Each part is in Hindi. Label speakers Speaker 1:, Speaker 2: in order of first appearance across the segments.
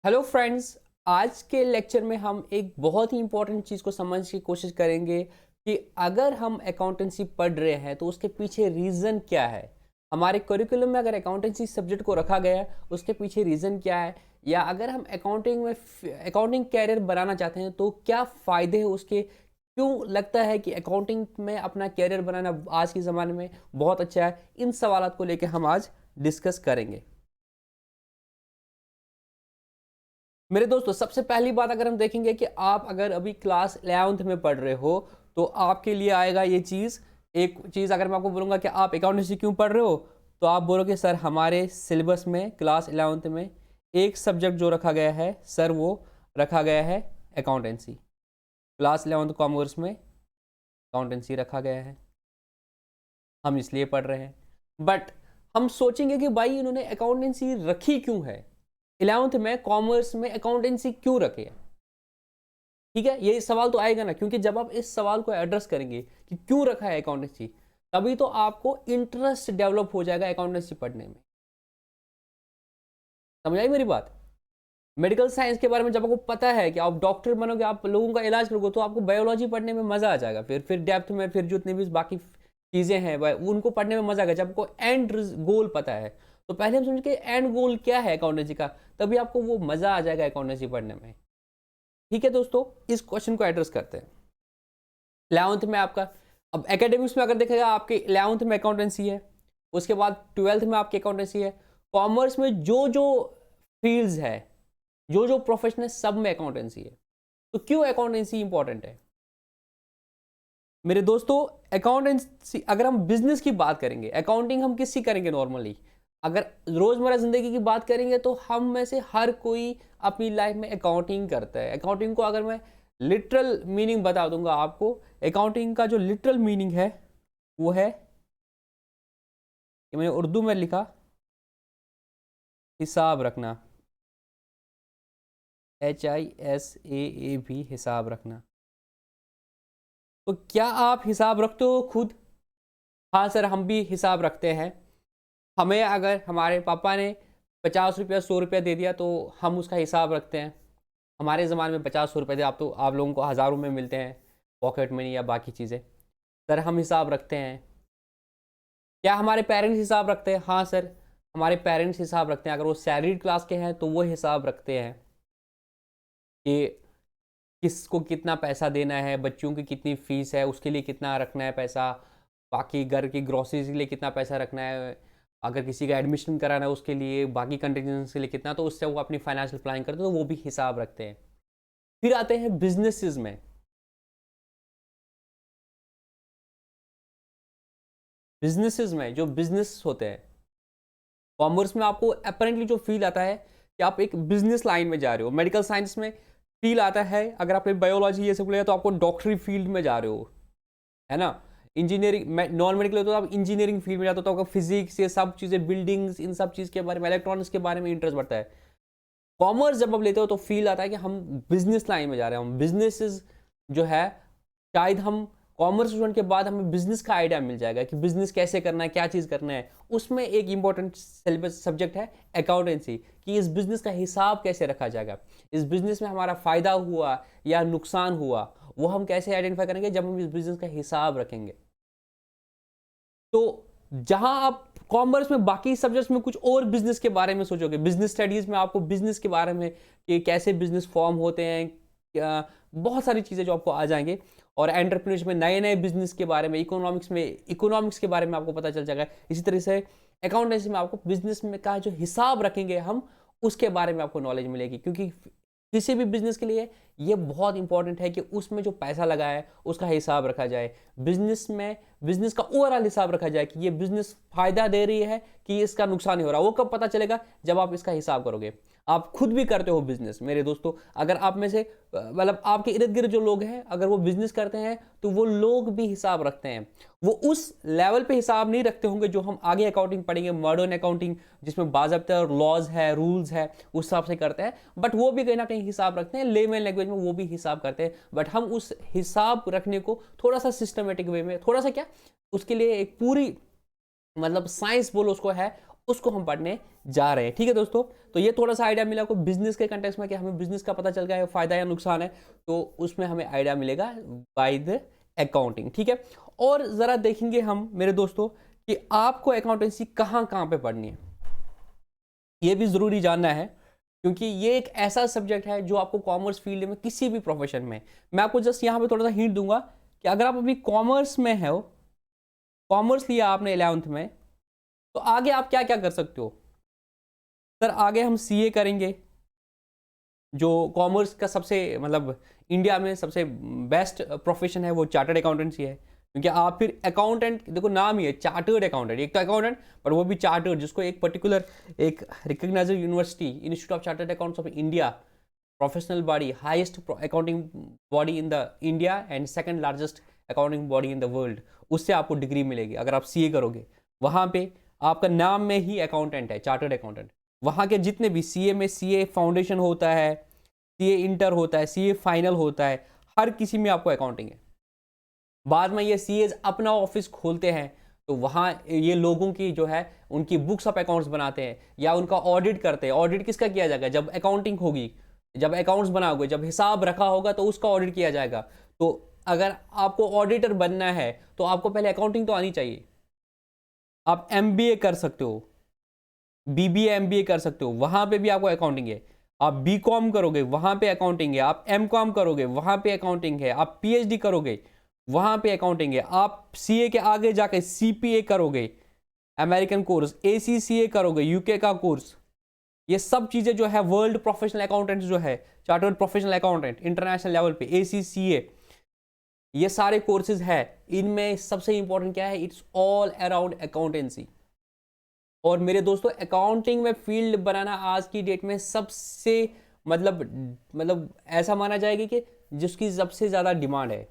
Speaker 1: Hello friends. आज के लेक्चर में हम एक बहुत ही इंपॉर्टेंट चीज़ को समझने की कोशिश करेंगे कि अगर हम अकाउंटेंसी पढ़ रहे हैं तो उसके पीछे रीज़न क्या है। हमारे करिकुलम में अगर अकाउंटेंसी सब्जेक्ट को रखा गया है उसके पीछे रीज़न क्या है, या अगर हम अकाउंटिंग कैरियर बनाना चाहते हैं तो क्या फ़ायदे हैं उसके, क्यों लगता है कि अकाउंटिंग में अपना कैरियर बनाना आज के ज़माने में बहुत अच्छा है। इन सवालों को लेकर हम आज डिस्कस करेंगे। मेरे दोस्तों, सबसे पहली बात अगर हम देखेंगे कि आप अगर अभी क्लास 11th में पढ़ रहे हो तो आपके लिए आएगा ये चीज़। एक चीज़ अगर मैं आपको बोलूँगा कि आप अकाउंटेंसी क्यों पढ़ रहे हो, तो आप बोलोगे सर हमारे सिलेबस में क्लास 11th में एक सब्जेक्ट जो रखा गया है सर वो रखा गया है अकाउंटेंसी। क्लास 11th कॉमर्स में अकाउंटेंसी रखा गया है, हम इसलिए पढ़ रहे हैं। बट हम सोचेंगे कि भाई इन्होंने अकाउंटेंसी रखी क्यों है, 11th में कॉमर्स में अकाउंटेंसी क्यों रखे है। ठीक है, ये सवाल तो आएगा ना, क्योंकि जब आप इस सवाल को एड्रेस करेंगे कि क्यों रखा है अकाउंटेंसी, तभी तो आपको इंटरेस्ट डेवलप हो जाएगा अकाउंटेंसी पढ़ने में। समझ आई मेरी बात। मेडिकल साइंस के बारे में जब आपको पता है कि आप डॉक्टर बनोगे, आप लोगों का इलाज करोगे, तो आपको बायोलॉजी पढ़ने में मजा आ जाएगा। फिर डेप्थ में फिर जितनी भी बाकी चीजें हैं उनको पढ़ने में मजा आएगा जब आपको एंड गोल पता है। तो पहले हम समझ के एंड गोल क्या है अकाउंटेंसी का, तभी आपको वो मजा आ जाएगा अकाउंटेंसी पढ़ने में। ठीक है दोस्तों, इस क्वेश्चन को एड्रेस करते हैं। 11th में आपका, अब एकेडमिक्स में अगर देखेगा आपके 11th में अकाउंटेंसी है, उसके बाद 12th में आपकी अकाउंटेंसी है। कॉमर्स में जो जो फील्ड्स है, जो जो प्रोफेशन है, सब में अकाउंटेंसी है। तो क्यों अकाउंटेंसी इंपॉर्टेंट है मेरे दोस्तों? अकाउंटेंसी, अगर हम बिजनेस की बात करेंगे, अकाउंटिंग हम किसकी करेंगे नॉर्मली, अगर रोजमर्रा जिंदगी की बात करेंगे तो हम में से हर कोई अपनी लाइफ में अकाउंटिंग करता है। अकाउंटिंग को अगर मैं लिटरल मीनिंग बता दूंगा आपको, अकाउंटिंग का जो लिटरल मीनिंग है वो है, कि मैंने उर्दू में लिखा, हिसाब रखना। HISAAB, हिसाब रखना। तो क्या आप हिसाब रखते हो खुद? हाँ सर, हम भी हिसाब रखते हैं। हमें अगर हमारे पापा ने 50 रुपया 100 रुपया दे दिया तो हम उसका हिसाब रखते हैं। हमारे ज़माने में 50 100 रुपये थे, आप तो आप लोगों को हज़ारों में मिलते हैं, पॉकेट मनी या बाकी चीज़ें। सर हम हिसाब रखते हैं। क्या हमारे पेरेंट्स हिसाब रखते हैं? हाँ सर, हमारे पेरेंट्स हिसाब रखते हैं। अगर वो सैलरीड क्लास के हैं तो वो हिसाब रखते हैं कि किसको कितना पैसा देना है, बच्चों की कितनी फ़ीस है, उसके लिए कितना रखना है पैसा, बाकी घर की ग्रॉसरीज के लिए कितना पैसा रखना है, अगर किसी का एडमिशन कराना है उसके लिए, बाकी कंटिजेंसी के लिए कितना, तो उससे वो अपनी फाइनेंशियल प्लानिंग करते हैं, तो वो भी हिसाब रखते हैं। फिर आते हैं बिजनेसेस में। बिजनेसेस में जो बिजनेस होते हैं, कॉमर्स में आपको अपेरेंटली जो फील आता है कि आप एक बिजनेस लाइन में जा रहे हो। मेडिकल साइंस में फील आता है, अगर आपने बायोलॉजी ये सब लिया तो आपको डॉक्टरी फील्ड में जा रहे हो, है ना। इंजीनियरिंग, नॉन मेडिकल तो आप इंजीनियरिंग फील्ड में जाते हो, तो आपका फिजिक्स, ये सब चीज़ें, बिल्डिंग्स, इन सब चीज़ के बारे में, इलेक्ट्रॉनिक्स के बारे में इंटरेस्ट बढ़ता है। कॉमर्स जब आप लेते हो तो फील आता है कि हम बिजनेस लाइन में जा रहे हैं। हम बिजनेसेस जो है, शायद हम कॉमर्स स्टूडेंट के बाद हमें बिजनेस का आइडिया मिल जाएगा कि बिजनेस कैसे करना है, क्या चीज़ करना है। उसमें एक इंपॉर्टेंट सिलेबस सब्जेक्ट है अकाउंटेंसी, कि इस बिजनेस का हिसाब कैसे रखा जाएगा, इस बिजनेस में हमारा फायदा हुआ या नुकसान हुआ, वो हम कैसे आइडेंटिफाई करेंगे जब हम इस बिजनेस का हिसाब रखेंगे। तो जहां आप कॉमर्स में बाकी सब्जेक्ट्स में कुछ और बिजनेस के बारे में सोचोगे, बिजनेस स्टडीज में आपको बिजनेस के बारे में कि कैसे बिजनेस फॉर्म होते हैं, बहुत सारी चीज़ें जो आपको आ जाएंगे। और एंटरप्रेन्योरशिप में नए नए बिजनेस के बारे में, इकोनॉमिक्स के बारे में आपको पता चल जाएगा। इसी तरह से अकाउंटेंसी में आपको बिजनेस में का जो हिसाब रखेंगे हम, उसके बारे में आपको नॉलेज मिलेगी। क्योंकि किसी भी बिजनेस के लिए ये बहुत इंपॉर्टेंट है कि उसमें जो पैसा लगा है उसका हिसाब रखा जाए। बिजनेस में बिजनेस का ओवरऑल हिसाब रखा जाए कि ये बिजनेस फायदा दे रही है कि इसका नुकसान ही हो रहा है। वो कब पता चलेगा? जब आप इसका हिसाब करोगे। आप खुद भी करते हो बिजनेस मेरे दोस्तों। अगर आप में से मतलब आपके इर्द गिर्द जो लोग हैं, अगर वो बिजनेस करते हैं तो वो लोग भी हिसाब रखते हैं। वो उस लेवल पे हिसाब नहीं रखते होंगे जो हम आगे अकाउंटिंग पढ़ेंगे, मॉडर्न अकाउंटिंग, जिसमें बाज़ाब्ता लॉज है, रूल्स है, उस हिसाब से करते हैं। बट वो भी कहीं ना कहीं हिसाब रखते हैं, लेमन लैंग्वेज में वो भी हिसाब करते हैं। बट हम उस हिसाब रखने को थोड़ा सा सिस्टमेटिक वे में, थोड़ा सा क्या, उसके लिए एक पूरी मतलब साइंस बोलो उसको है, उसको हम पढ़ने जा रहे हैं। ठीक है दोस्तों, तो ये थोड़ा सा आइडिया मिला आपको बिजनेस के कंटेक्स्ट में कि हमें बिजनेस का पता चल गया है फायदा या नुकसान है, तो उसमें हमें आइडिया मिलेगा बाय द अकाउंटिंग। ठीक है, और जरा देखेंगे हम मेरे दोस्तों कि आपको अकाउंटेंसी कहाँ कहाँ पे पढ़नी है, ये भी जरूरी जानना है, क्योंकि ये एक ऐसा सब्जेक्ट है जो आपको कॉमर्स फील्ड में किसी भी प्रोफेशन में, मैं आपको जस्ट यहाँ पे थोड़ा सा हिंट दूंगा कि अगर आप अभी कॉमर्स में हो, कॉमर्स लिया आपने 11th में, तो आगे आप क्या क्या कर सकते हो सर? आगे हम सीए करेंगे, जो कॉमर्स का सबसे मतलब इंडिया में सबसे बेस्ट प्रोफेशन है वो चार्टर्ड अकाउंटेंसी है, क्योंकि आप फिर अकाउंटेंट, देखो नाम ही है चार्टर्ड अकाउंटेंट, एक तो अकाउंटेंट पर वो भी चार्टर्ड, जिसको एक पर्टिकुलर एक recognised university institute of chartered accounts of India, professional body, highest accounting body in the India and second largest accounting body in the world, उससे आपको डिग्री मिलेगी अगर आप सीए करोगे। वहाँ पे आपका नाम में ही अकाउंटेंट है, चार्टर्ड अकाउंटेंट। वहाँ के जितने भी सीए में सीए फाउंडेशन होता है, सीए इंटर होता है, सीए फाइनल होता है, हर किसी में आपको अकाउंटिंग है। बाद में ये सीएज अपना ऑफिस खोलते हैं, तो वहाँ ये लोगों की जो है उनकी बुक्स ऑफ अकाउंट्स बनाते हैं या उनका ऑडिट करते हैं। ऑडिट किसका किया जाएगा? जब अकाउंटिंग होगी, जब अकाउंट्स बनाओगे, जब हिसाब रखा होगा तो उसका ऑडिट किया जाएगा। तो अगर आपको ऑडिटर बनना है तो आपको पहले अकाउंटिंग तो आनी चाहिए। आप एमबीए कर सकते हो, बीबीए एमबीए कर सकते हो, वहां पे भी आपको अकाउंटिंग है। आप बीकॉम करोगे, वहां पे अकाउंटिंग है। आप एमकॉम करोगे, वहां पे अकाउंटिंग है। आप पीएचडी करोगे, वहां पे अकाउंटिंग है। आप सीए के आगे जाके सीपीए करोगे, अमेरिकन कोर्स, एसीसीए करोगे, यूके का कोर्स, ये सब चीजें जो है वर्ल्ड प्रोफेशनल अकाउंटेंट जो है, chartered professional accountant international level पे, एसीसीए, ये सारे कोर्सेज है। इनमें सबसे इंपॉर्टेंट क्या है? It's all around accountancy. और मेरे दोस्तों, अकाउंटिंग में फील्ड बनाना आज की डेट में सबसे मतलब ऐसा माना जाएगा कि जिसकी सबसे ज्यादा डिमांड है।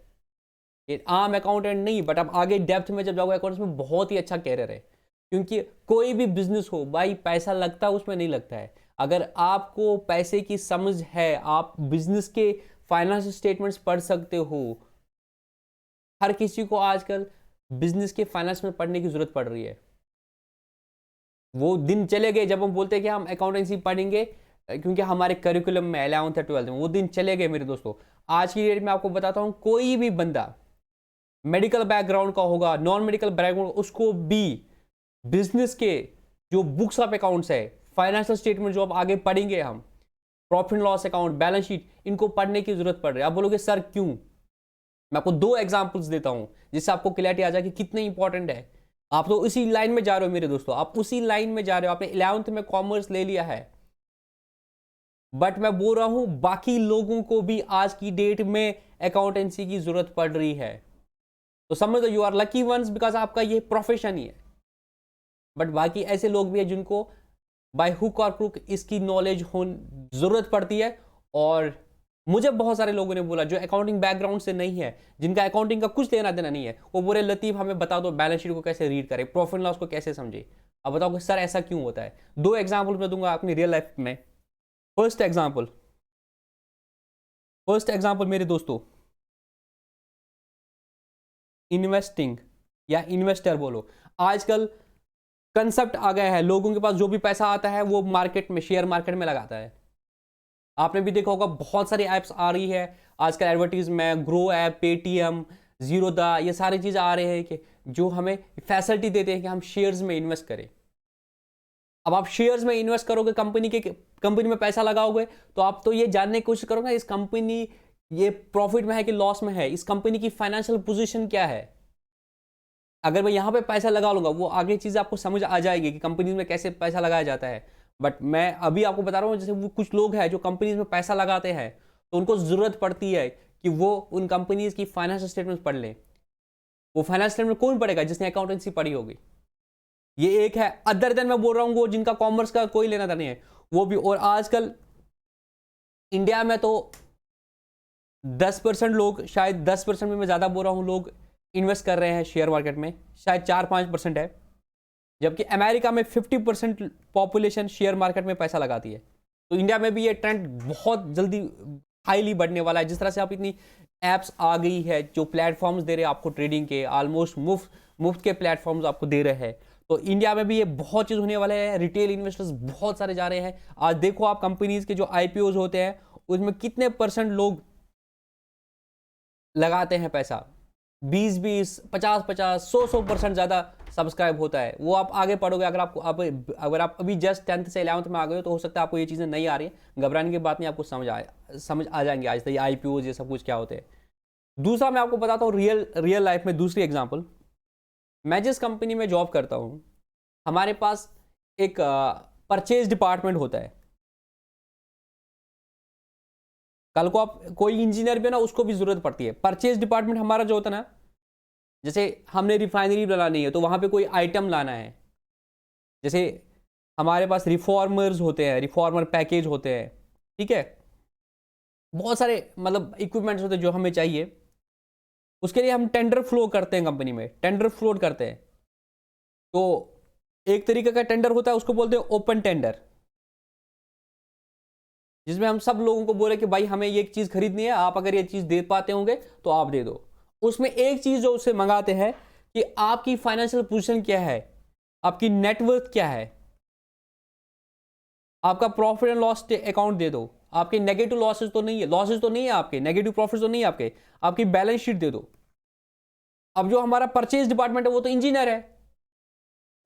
Speaker 1: ये आम अकाउंटेंट नहीं, बट अब आगे डेप्थ में जब जाओगे अकाउंट्स में, बहुत ही अच्छा कैरियर है। क्योंकि कोई भी बिजनेस हो भाई, पैसा लगता है उसमें, नहीं लगता है। अगर आपको पैसे की समझ है, आप बिजनेस के फाइनेंशियल स्टेटमेंट्स पढ़ सकते हो। हर किसी को आजकल बिजनेस के फाइनेंस में पढ़ने की जरूरत पड़ रही है। वो दिन चले गए जब हम बोलते हैं कि हम अकाउंटेंसी पढ़ेंगे क्योंकि हमारे करिकुलम में 11th या 12th में, वो दिन चले गए मेरे दोस्तों। आज की डेट में आपको बताता हूं, कोई भी बंदा मेडिकल बैकग्राउंड का होगा, नॉन मेडिकल बैकग्राउंड, उसको भी बिजनेस के जो बुक्स ऑफ अकाउंट्स है, फाइनेंशियल स्टेटमेंट जो आप आगे पढ़ेंगे, हम profit loss account, balance sheet, इनको पढ़ने की जरूरत पड़ रही है। आप बोलोगे सर क्यों? मैं आपको 2 एग्जांपल्स देता हूं जिससे आपको क्लैरिटी आ जाए कि कितने इंपॉर्टेंट है। आप तो उसी लाइन में जा रहे हो मेरे दोस्तों, आप उसी लाइन में जा रहे हो। आपने 11th में कॉमर्स ले लिया है, बट मैं बोल रहा हूं बाकी लोगों को भी आज की डेट में अकाउंटेंसी की जरूरत पड़ रही है। तो समझ लो, you are lucky once, because आपका ये प्रोफेशन ही है। बट बाकी ऐसे लोग भी हैं जिनको बाय हुक और क्रुक इसकी नॉलेज हो जरूरत पड़ती है। और मुझे बहुत सारे लोगों ने बोला जो अकाउंटिंग बैकग्राउंड से नहीं है, जिनका अकाउंटिंग का कुछ लेना देना नहीं है, वो बोले लतीफ हमें बता दो बैलेंस शीट को कैसे रीड करें, प्रॉफिट लॉस को कैसे समझे। अब बताओ कि सर ऐसा क्यों होता है? 2 एग्जाम्पल मैं दूंगा अपनी रियल लाइफ में। फर्स्ट एग्जाम्पल मेरे दोस्तों, इन्वेस्टिंग या इन्वेस्टर बोलो, आजकल कंसेप्ट आ गया है, लोगों के पास जो भी पैसा आता है वो मार्केट में, शेयर मार्केट में लगाता है। आपने भी देखा होगा बहुत सारी ऐप्स आ रही है आजकल एडवर्टीज में, ग्रो ऐप, पेटीएम, जीरोदा, ये सारी चीजें आ रहे हैं कि जो हमें फैसिलिटी देते हैं कि हम शेयर्स में इन्वेस्ट करें। अब आप शेयर्स में इन्वेस्ट करोगे, कंपनी में पैसा लगाओगे, तो आप तो ये जानने की कोशिश करोगे इस कंपनी ये प्रॉफिट में है कि लॉस में है, इस कंपनी की फाइनेंशियल पोजीशन क्या है। अगर मैं यहां पे पैसा लगा लूंगा, वो आगे चीजें आपको समझ आ जाएगी कि कंपनी में कैसे पैसा लगाया जाता है। बट मैं अभी आपको बता रहा हूं, जैसे वो कुछ लोग हैं जो कंपनीज में पैसा लगाते हैं, तो उनको जरूरत पड़ती है कि वो उन कंपनीज की फाइनेंशियल स्टेटमेंट पढ़ लें। वो फाइनेंशियल स्टेटमेंट कौन पढ़ेगा? जिसने अकाउंटेंसी पढ़ी होगी। ये एक है। अदर देन मैं बोल रहा हूं वो जिनका कॉमर्स का कोई लेना देना नहीं है, वो भी। और आजकल इंडिया में तो 10% लोग, शायद 10% में मैं ज्यादा बोल रहा हूं, लोग इन्वेस्ट कर रहे हैं शेयर मार्केट में, शायद 4-5% है। जबकि अमेरिका में 50% पॉपुलेशन शेयर मार्केट में पैसा लगाती है। तो इंडिया में भी ये ट्रेंड बहुत जल्दी हाईली बढ़ने वाला है। जिस तरह से आप इतनी एप्स आ गई है जो प्लेटफॉर्म्स दे रहे हैं आपको ट्रेडिंग के, ऑलमोस्ट मुफ्त के प्लेटफॉर्म्स आपको दे रहे हैं, तो इंडिया में भी ये बहुत चीज़ होने वाला है, रिटेल इन्वेस्टर्स बहुत सारे जा रहे हैं। आज देखो आप कंपनीज के जो आईपीओज होते हैं उसमें कितने परसेंट लोग लगाते हैं पैसा, 20-20, 50-50, 100-100% ज़्यादा सब्सक्राइब होता है। वो आप आगे पढ़ोगे, अगर आप अभी जस्ट 10th से 11th में आ गए हो तो हो सकता है आपको ये चीज़ें नहीं आ रही हैं, घबराने की बात नहीं, आपको समझ आ जाएंगे आज तक ये आईपीओज ये सब कुछ क्या होते हैं। दूसरा मैं आपको बताता हूँ रियल लाइफ में दूसरी एग्जाम्पल। मैं जिस कंपनी में जॉब करता हूँ हमारे पास एक परचेज डिपार्टमेंट होता है। कल को आप कोई इंजीनियर भी ना उसको भी जरूरत पड़ती है। परचेज डिपार्टमेंट हमारा जो होता है ना, जैसे हमने रिफाइनरी बनानी है तो वहां पे कोई आइटम लाना है, जैसे हमारे पास रिफॉर्मर्स होते हैं, रिफॉर्मर पैकेज होते हैं, ठीक है, बहुत सारे मतलब इक्विपमेंट्स होते हैं जो हमें चाहिए। उसके लिए हम टेंडर फ्लो करते हैं, कंपनी में टेंडर फ्लोट करते हैं। तो एक तरीके का टेंडर होता है, उसको बोलते हैं ओपन टेंडर, जिसमें हम सब लोगों को बोले कि भाई हमें ये चीज खरीदनी है, आप अगर ये चीज दे पाते होंगे तो आप दे दो। उसमें एक चीज जो उससे मंगाते हैं कि आपकी फाइनेंशियल पोजीशन क्या है, आपकी नेटवर्थ क्या है, आपका प्रॉफिट एंड लॉस अकाउंट दे दो, आपके नेगेटिव लॉसेज तो नहीं है आपके, नेगेटिव प्रॉफिट तो नहीं है आपके, आपकी बैलेंस शीट दे दो। अब जो हमारा परचेज डिपार्टमेंट है वो तो इंजीनियर है,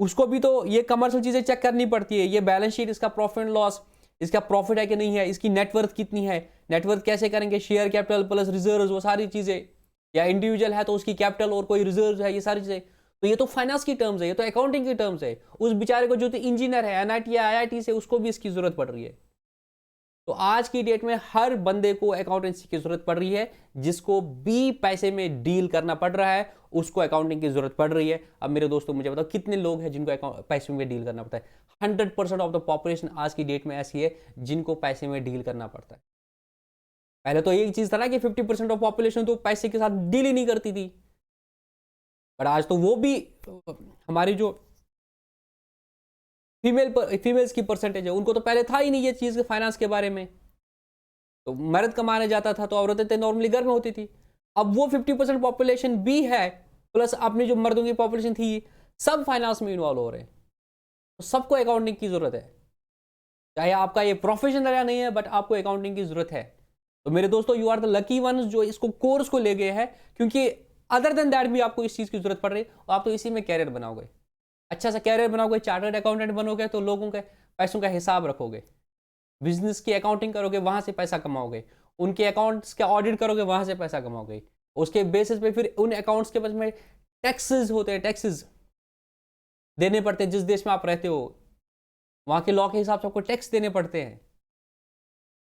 Speaker 1: उसको भी तो ये कमर्शियल चीजें चेक करनी पड़ती है, ये बैलेंस शीट, इसका प्रॉफिट एंड लॉस, इसका प्रॉफिट है कि नहीं है, इसकी नेटवर्थ कितनी है, नेटवर्थ कैसे करेंगे, शेयर कैपिटल प्लस रिजर्व, वो सारी चीजें, या इंडिविजुअल है तो उसकी कैपिटल और कोई रिजर्व है, ये सारी चीजें। तो ये तो फाइनेंस की टर्म्स है, ये तो अकाउंटिंग की टर्म्स है। उस बेचारे को जो इंजीनियर है एनआईटी या आईआईटी से, उसको भी इसकी जरूरत पड़ रही है। तो आज की डेट में हर बंदे को अकाउंटेंसी की जरूरत पड़ रही है, जिसको भी पैसे में डील करना पड़ रहा है उसको अकाउंटिंग की जरूरत पड़ रही है। अब मेरे दोस्तों मुझे बताओ कितने लोग हैं जिनको पैसे में डील करना पड़ता है? 100% ऑफ द पॉपुलेशन आज की डेट में ऐसी है जिनको पैसे में डील करना पड़ता है। पहले तो यही चीज था ना कि 50% ऑफ पॉपुलेशन तो पैसे के साथ डील ही नहीं करती थी, पर आज तो वो भी, हमारी जो फीमेल्स की परसेंटेज है उनको तो पहले था ही नहीं ये चीज फाइनेंस के बारे में। तो मर्द कमाने जाता था तो औरतें नॉर्मली घर में होती थी। अब वो 50% पॉपुलेशन भी है, प्लस अपनी जो मर्दों की पॉपुलेशन थी, सब फाइनेंस में इन्वॉल्व हो रहे हैं। तो सबको अकाउंटिंग की जरूरत है, चाहे आपका ये प्रोफेशन या नहीं है, बट आपको अकाउंटिंग की जरूरत है। तो मेरे दोस्तों, you are the lucky ones जो इसको कोर्स को ले गए हैं, क्योंकि अदर देन दैट भी आपको इस चीज की जरूरत पड़ रही है, और आप तो इसी में कैरियर बनाओगे, अच्छा सा कैरियर बनाओगे, चार्टर्ड अकाउंटेंट बनोगे तो लोगों के पैसों का हिसाब रखोगे, बिजनेस की अकाउंटिंग करोगे, वहां से पैसा कमाओगे, उनके अकाउंट्स का ऑडिट करोगे, वहां से पैसा कमाओगे। उसके बेसिस पे फिर उन अकाउंट्स के पास में टैक्सेस होते हैं, टैक्सेस देने पड़ते हैं। जिस देश में आप रहते हो वहां के लॉ के हिसाब से आपको टैक्स देने पड़ते हैं,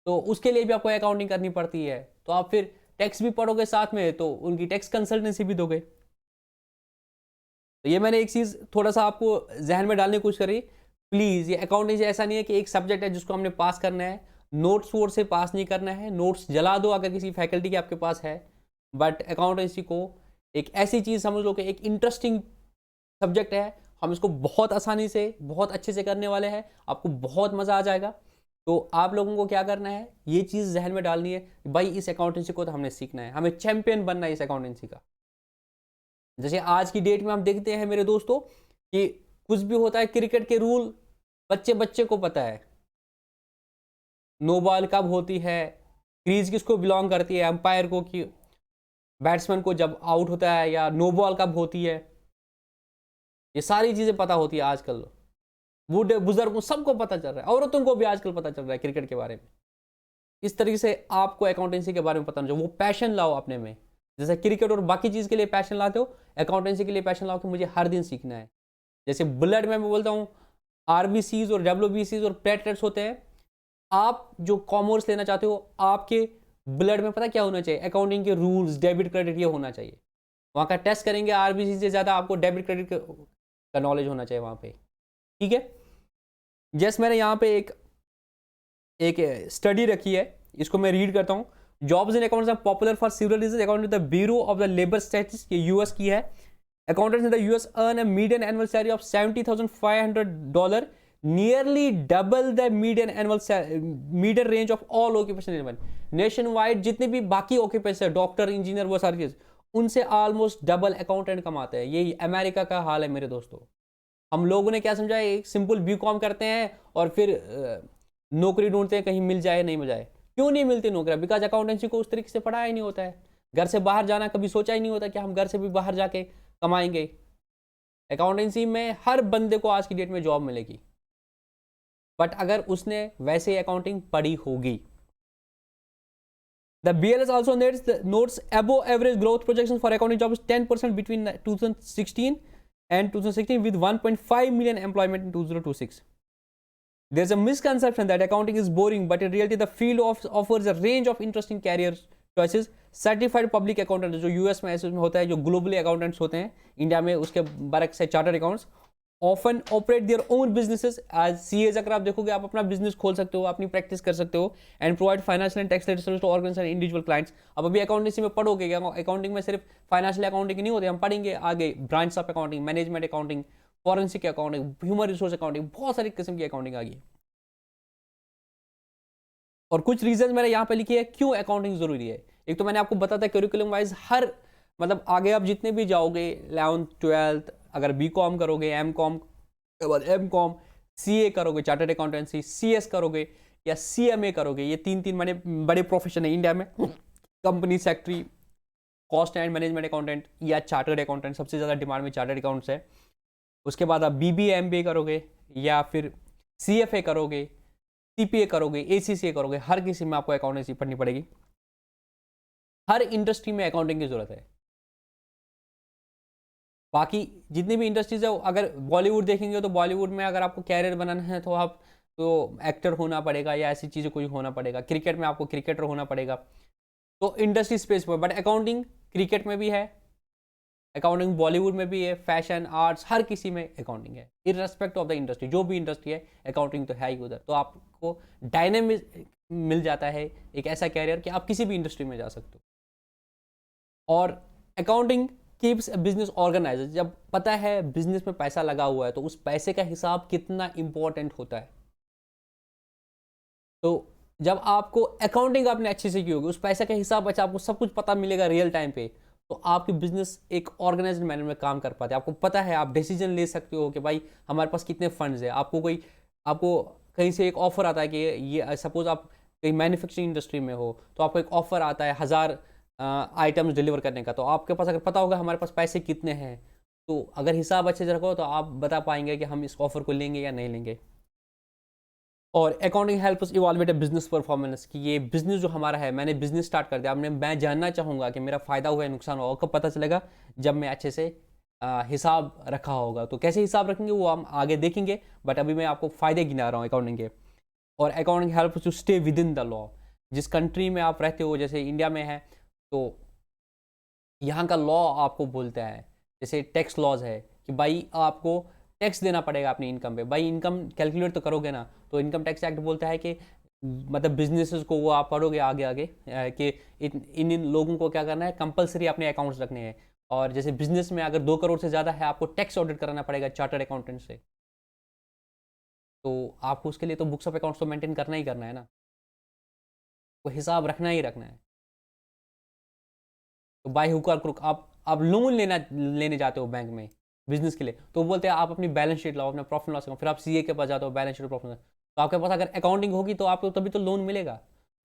Speaker 1: तो उसके लिए भी आपको अकाउंटिंग करनी पड़ती है। तो आप फिर टैक्स भी पढ़ोगे साथ में, तो उनकी टैक्स कंसल्टेंसी भी दोगे। तो ये मैंने एक चीज थोड़ा सा आपको जहन में डालने की कोशिश करी। प्लीज, ये अकाउंटिंग ऐसा नहीं है कि एक सब्जेक्ट है जिसको हमने पास करना है, नोट्स वोट से पास नहीं करना है, नोट्स जला दो अगर किसी फैकल्टी के आपके पास है। बट अकाउंटेंसी को एक ऐसी चीज समझ लो कि एक इंटरेस्टिंग सब्जेक्ट है, हम इसको बहुत आसानी से बहुत अच्छे से करने वाले हैं, आपको बहुत मजा आ जाएगा। तो आप लोगों को क्या करना है, ये चीज जहन में डालनी है, भाई इस अकाउंटेंसी को तो हमने सीखना है, हमें चैंपियन बनना है इस अकाउंटेंसी का। जैसे आज की डेट में हम देखते हैं मेरे दोस्तों कि कुछ भी होता है, क्रिकेट के रूल बच्चे बच्चे को पता है, नो बॉल कब होती है, क्रीज किसको बिलोंग करती है, अंपायर को, कि बैट्समैन को जब आउट होता है, या नो बॉल कब होती है, ये सारी चीजें पता होती है आजकल। बूढ़े बुजुर्गों सबको पता चल रहा है, औरतों को भी आजकल पता चल रहा है क्रिकेट के बारे में। इस तरीके से आपको अकाउंटेंसी के बारे में पता नहीं, वो पैशन लाओ अपने में, जैसे क्रिकेट और बाकी चीज के लिए पैशन लाते हो, अकाउंटेंसी के लिए पैशन लाओ कि मुझे हर दिन सीखना है। जैसे ब्लड में मैं बोलता हूँ आरबीसीज और डब्ल्यूबीसीज और प्लेटलेट्स होते हैं। आप जो कॉमर्स लेना चाहते हो, आपके ब्लड में पता क्या होना चाहिए, अकाउंटिंग के रूल्स, डेबिट क्रेडिट, ये होना चाहिए। वहाँ का टेस्ट करेंगे, आरबीसी से ज़्यादा आपको डेबिट क्रेडिट का नॉलेज होना चाहिए वहाँ पे, ठीक है। जैसे मैंने यहाँ पे एक स्टडी रखी है, इसको मैं रीड करता हूँ। Jobs in accounts are popular for civil reasons according to the bureau of the labour statistics, ये यूएस की है। Accountants in the US earn a median annual salary of $70,500, nearly double the median range of all occupation nationwide. जितने भी बाकी ऑक्यूपेशन है, डॉक्टर, इंजीनियर, वो सारी चीज, उनसे ऑलमोस्ट डबल अकाउंटेंट कमाते हैं। यही अमेरिका का हाल है मेरे दोस्तों। हम लोगों ने क्या समझा है, एक सिंपल बीकॉम करते हैं और फिर नौकरी ढूंढते हैं, कहीं मिल जाए नहीं मिल जाए। क्यों नहीं मिलती नौकरी? बिकॉज अकाउंटेंसी को उस तरीके से पढ़ाया ही नहीं होता है। घर से बाहर जाना कभी सोचा ही नहीं होता कि हम घर से भी बाहर जाके कमाएंगे। अकाउंटेंसी में हर बंदे को आज की डेट में जॉब मिलेगी, बट अगर उसने वैसे अकाउंटिंग पढ़ी होगी। The BLS also notes above average growth projections for accounting jobs 10% between 2016 and 2016 with 1.5 million employment in 2026. There's a misconception that accounting is boring, but in reality the field offers a range of interesting career choices. Certified public accountant जो यूएस में ऐसे होता है, जो ग्लोबली अकाउंटेंट्स होते हैं, इंडिया में उसके बरक से chartered accounts often operate their own businesses as CAs. अगर आप देखोगे, आप अपना बिजनेस खोल सकते हो, अपनी प्रैक्टिस कर सकते हो and provide financial and tax related service to organisation and individual clients. अब अभी अकाउंटेंसी में पढ़ोगे, अकाउंटिंग में सिर्फ फाइनेंशियल अकाउंटिंग नहीं होती, हम पढ़ेंगे आगे branch of accounting, management accounting, forensic accounting, human resource accounting, बहुत सारी किस्म की अकाउंटिंग आ गई। और कुछ रीजन मैंने यहाँ पे लिखी है क्यों अकाउंटिंग जरूरी है। एक तो मैंने आपको बताया करिकुलम वाइज हर मतलब आगे आप जितने भी जाओगे 11th 12th, अगर बीकॉम करोगे, एमकॉम के बाद एमकॉम, सीए करोगे, चार्टर्ड अकाउंटेंसी, सीएस करोगे या सीएमए करोगे, ये तीन मैंने बड़े प्रोफेशन है इंडिया में। Company secretary, cost and management accountant या चार्टर्ड अकाउंटेंट, सबसे ज़्यादा डिमांड में चार्टर्ड अकाउंट्स है। उसके बाद आप बीबीए एमबीए करोगे या फिर सीएफए करोगे, सीपीए करोगे, एसीसीए करोगे, हर किसी में आपको अकाउंटेंसी पढ़नी पड़ेगी। हर इंडस्ट्री में अकाउंटिंग की जरूरत है। बाकी जितनी भी इंडस्ट्रीज है, अगर बॉलीवुड देखेंगे तो बॉलीवुड में अगर आपको कैरियर बनाना है तो आप तो एक्टर होना पड़ेगा या ऐसी चीज़ें कोई होना पड़ेगा। क्रिकेट में आपको क्रिकेटर होना पड़ेगा, तो इंडस्ट्री स्पेस पर। बट अकाउंटिंग क्रिकेट में भी है, अकाउंटिंग बॉलीवुड में भी है, फैशन, आर्ट्स, हर किसी में अकाउंटिंग है, इररेस्पेक्ट ऑफ द इंडस्ट्री। जो भी इंडस्ट्री है अकाउंटिंग तो है ही उधर। तो आपको डायनेमिक मिल जाता है एक ऐसा कैरियर कि आप किसी भी इंडस्ट्री में जा सकते हो। और अकाउंटिंग कीप्स बिजनेस ऑर्गेनाइज। जब पता है बिजनेस में पैसा लगा हुआ है तो उस पैसे का हिसाब कितना इंपॉर्टेंट होता है। तो जब आपको अकाउंटिंग आपने अच्छे से की होगी, उस पैसे का हिसाब अच्छा आपको सब कुछ पता मिलेगा रियल टाइम पे, तो आपकी बिजनेस एक ऑर्गेनाइज्ड मैनर में काम कर पाते हैं। आपको पता है, आप डिसीजन ले सकते हो कि भाई हमारे पास कितने फंड्स है। आपको कहीं से एक ऑफर आता है कि ये सपोज आप कहीं मैन्युफैक्चरिंग इंडस्ट्री में हो तो आपको एक ऑफर आता है 1000 आइटम्स डिलीवर करने का। तो आपके पास अगर पता होगा हमारे पास पैसे कितने हैं, तो अगर हिसाब अच्छे से रखो तो आप बता पाएंगे कि हम इस ऑफर को लेंगे या नहीं लेंगे। और accounting help us evaluate a business performance, कि ये बिजनेस जो हमारा है, मैंने बिजनेस स्टार्ट कर दिया, मैं जानना चाहूँगा कि मेरा फ़ायदा हुआ है नुकसान हुआ, कब पता चलेगा? जब मैं अच्छे से हिसाब रखा होगा। तो कैसे हिसाब रखेंगे वो हम आगे देखेंगे, बट अभी मैं आपको फ़ायदे गिना रहा हूँ अकाउंटिंग के। और accounting help to stay within the law. जिस कंट्री में आप रहते हो, जैसे इंडिया में है तो यहाँ का लॉ आपको बोलता है, जैसे टैक्स लॉज है कि भाई आपको टैक्स देना पड़ेगा अपनी इनकम पे। भाई इनकम कैलकुलेट तो करोगे ना, तो इनकम टैक्स एक्ट बोलता है कि मतलब बिजनेसेस को, वो आप पढ़ोगे आगे आगे कि इन लोगों को क्या करना है, कंपलसरी अपने अकाउंट्स रखने हैं। और जैसे बिजनेस में अगर 2 करोड़ से ज़्यादा है, आपको टैक्स ऑडिट कराना पड़ेगा चार्टर्ड अकाउंटेंट से। तो आपको उसके लिए तो बुक्स ऑफ अकाउंट्स तो मेंटेन करना ही करना है ना, वो हिसाब रखना ही रखना है। तो बाय हुक और क्रुक आप लोन लेने जाते हो बैंक में बिजनेस के लिए, तो बोलते हैं आप अपनी बैलेंस शीट लाओ, अपना प्रॉफिट लॉस, फिर आप सीए के पास जाते हो, बैलेंस शीट प्रॉफिट। तो आपके पास अगर अकाउंटिंग होगी तो आपको तभी तो लोन मिलेगा।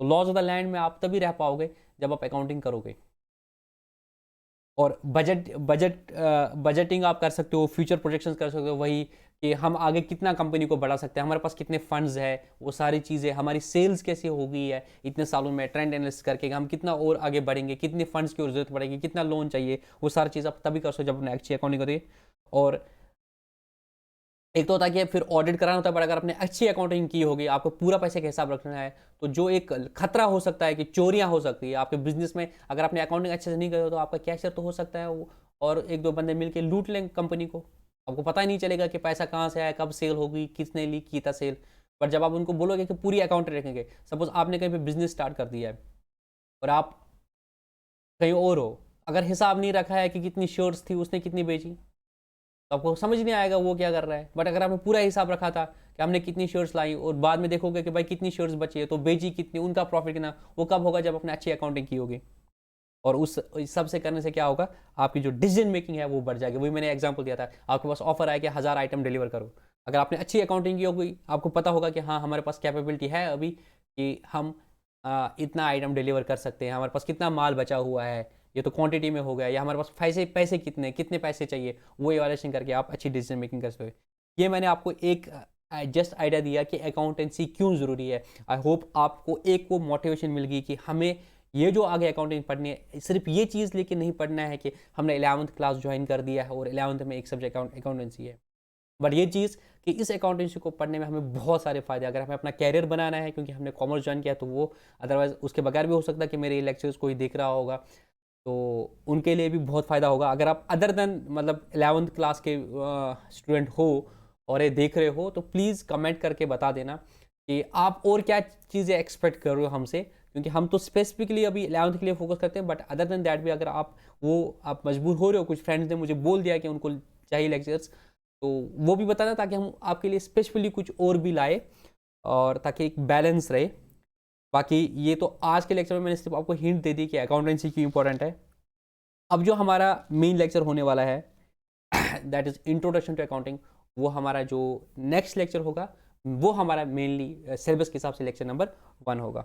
Speaker 1: तो लॉज ऑफ द लैंड में आप तभी रह पाओगे जब आप अकाउंटिंग करोगे। और बजटिंग आप कर सकते हो, फ्यूचर प्रोजेक्शंस कर सकते हो, वही कि हम आगे कितना कंपनी को बढ़ा सकते हैं, हमारे पास कितने फंड्स है, वो सारी चीज़ें, हमारी सेल्स कैसे हो गई है इतने सालों में, ट्रेंड एनालिसिस करके हम कितना और आगे बढ़ेंगे, कितने फंड्स की जरूरत पड़ेगी, कितना लोन चाहिए, वो सारी चीज़ आप तभी कर सकते हो जब अपने अच्छी अकाउंटिंग करिए। और एक तो होता है कि फिर ऑडिट कराना होता है, बट अगर आपने अच्छी अकाउंटिंग की होगी, आपको पूरा पैसे का हिसाब रखना है, तो जो एक खतरा हो सकता है कि चोरियां हो सकती है आपके बिजनेस में, अगर आपने अकाउंटिंग अच्छे से नहीं करी हो तो आपका कैशियर तो हो सकता है वो, और 1-2 बंदे मिलकर लूट लेंगे कंपनी को। आपको पता ही नहीं चलेगा कि पैसा कहाँ से आया, कब सेल होगी, किसने ली की था सेल। पर जब आप उनको बोलोगे कि पूरी अकाउंटिंग रखेंगे, सपोज आपने कहीं पर बिजनेस स्टार्ट कर दिया है और आप कहीं और हो, अगर हिसाब नहीं रखा है कि कितनी शेयर्स थी, उसने कितनी बेची, तो आपको समझ नहीं आएगा वो क्या कर रहा है। बट अगर आपने पूरा हिसाब रखा था कि हमने कितनी शेयर्स लाई, और बाद में देखोगे कि भाई कितनी शेयर्स बची है, तो बेची कितनी, उनका प्रॉफिट कितना, वो कब होगा? जब आपने अच्छी अकाउंटिंग की होगी। और उस सब से करने से क्या होगा, आपकी जो डिसीजन मेकिंग है वो बढ़ जाएगी। वही मैंने एग्जांपल दिया था, आपके पास ऑफर आया कि 1000 आइटम डिलीवर करो, अगर आपने अच्छी अकाउंटिंग की होगी आपको पता होगा कि हाँ हमारे पास कैपेबिलिटी है अभी कि हम इतना आइटम डिलीवर कर सकते हैं, हमारे पास कितना माल बचा हुआ है, ये तो क्वांटिटी में हो गया, या हमारे पास पैसे पैसे कितने कितने पैसे चाहिए, वो इवैल्यूएशन करके आप अच्छी डिसीजन मेकिंग कर सकते हो। ये मैंने आपको एक जस्ट आइडिया दिया कि अकाउंटेंसी क्यों ज़रूरी है। आई होप आपको एक वो मोटिवेशन मिल गई कि हमें ये जो आगे अकाउंटिंग पढ़नी है, सिर्फ ये चीज़ लेके नहीं पढ़ना है कि हमने 11th क्लास ज्वाइन कर दिया है और 11th में एक सब्जेक्ट अकाउंटेंसी है, बट ये चीज़ कि इस अकाउंटेंसी को पढ़ने में हमें बहुत सारे फ़ायदे, अगर हमें अपना कैरियर बनाना है, क्योंकि हमने कॉमर्स ज्वाइन किया तो वो अदरवाइज़ उसके बगैर भी हो सकता है कि मेरे लेक्चर्स कोई देख रहा होगा तो उनके लिए भी बहुत फ़ायदा होगा। अगर आप अदर देन मतलब 11th क्लास के स्टूडेंट हो और ये देख रहे हो तो प्लीज़ कमेंट करके बता देना कि आप और क्या चीज़ें एक्सपेक्ट कर रहे हो हमसे, क्योंकि हम तो स्पेसिफिकली अभी 11th के लिए फोकस करते हैं, बट अदर देन दैट भी अगर आप मजबूर हो रहे हो, कुछ फ्रेंड्स ने मुझे बोल दिया कि उनको चाहिए लेक्चर्स, तो वो भी बताना ताकि हम आपके लिए स्पेशली कुछ और भी लाए और ताकि एक बैलेंस रहे। बाकी ये तो आज के लेक्चर में मैंने सिर्फ आपको हिंट दे दी कि अकाउंटेंसी क्यों इंपॉर्टेंट है। अब जो हमारा मेन लेक्चर होने वाला है that is introduction to accounting, वो हमारा जो नेक्स्ट लेक्चर होगा वो हमारा मेनली सिलेबस के हिसाब से लेक्चर नंबर 1 होगा।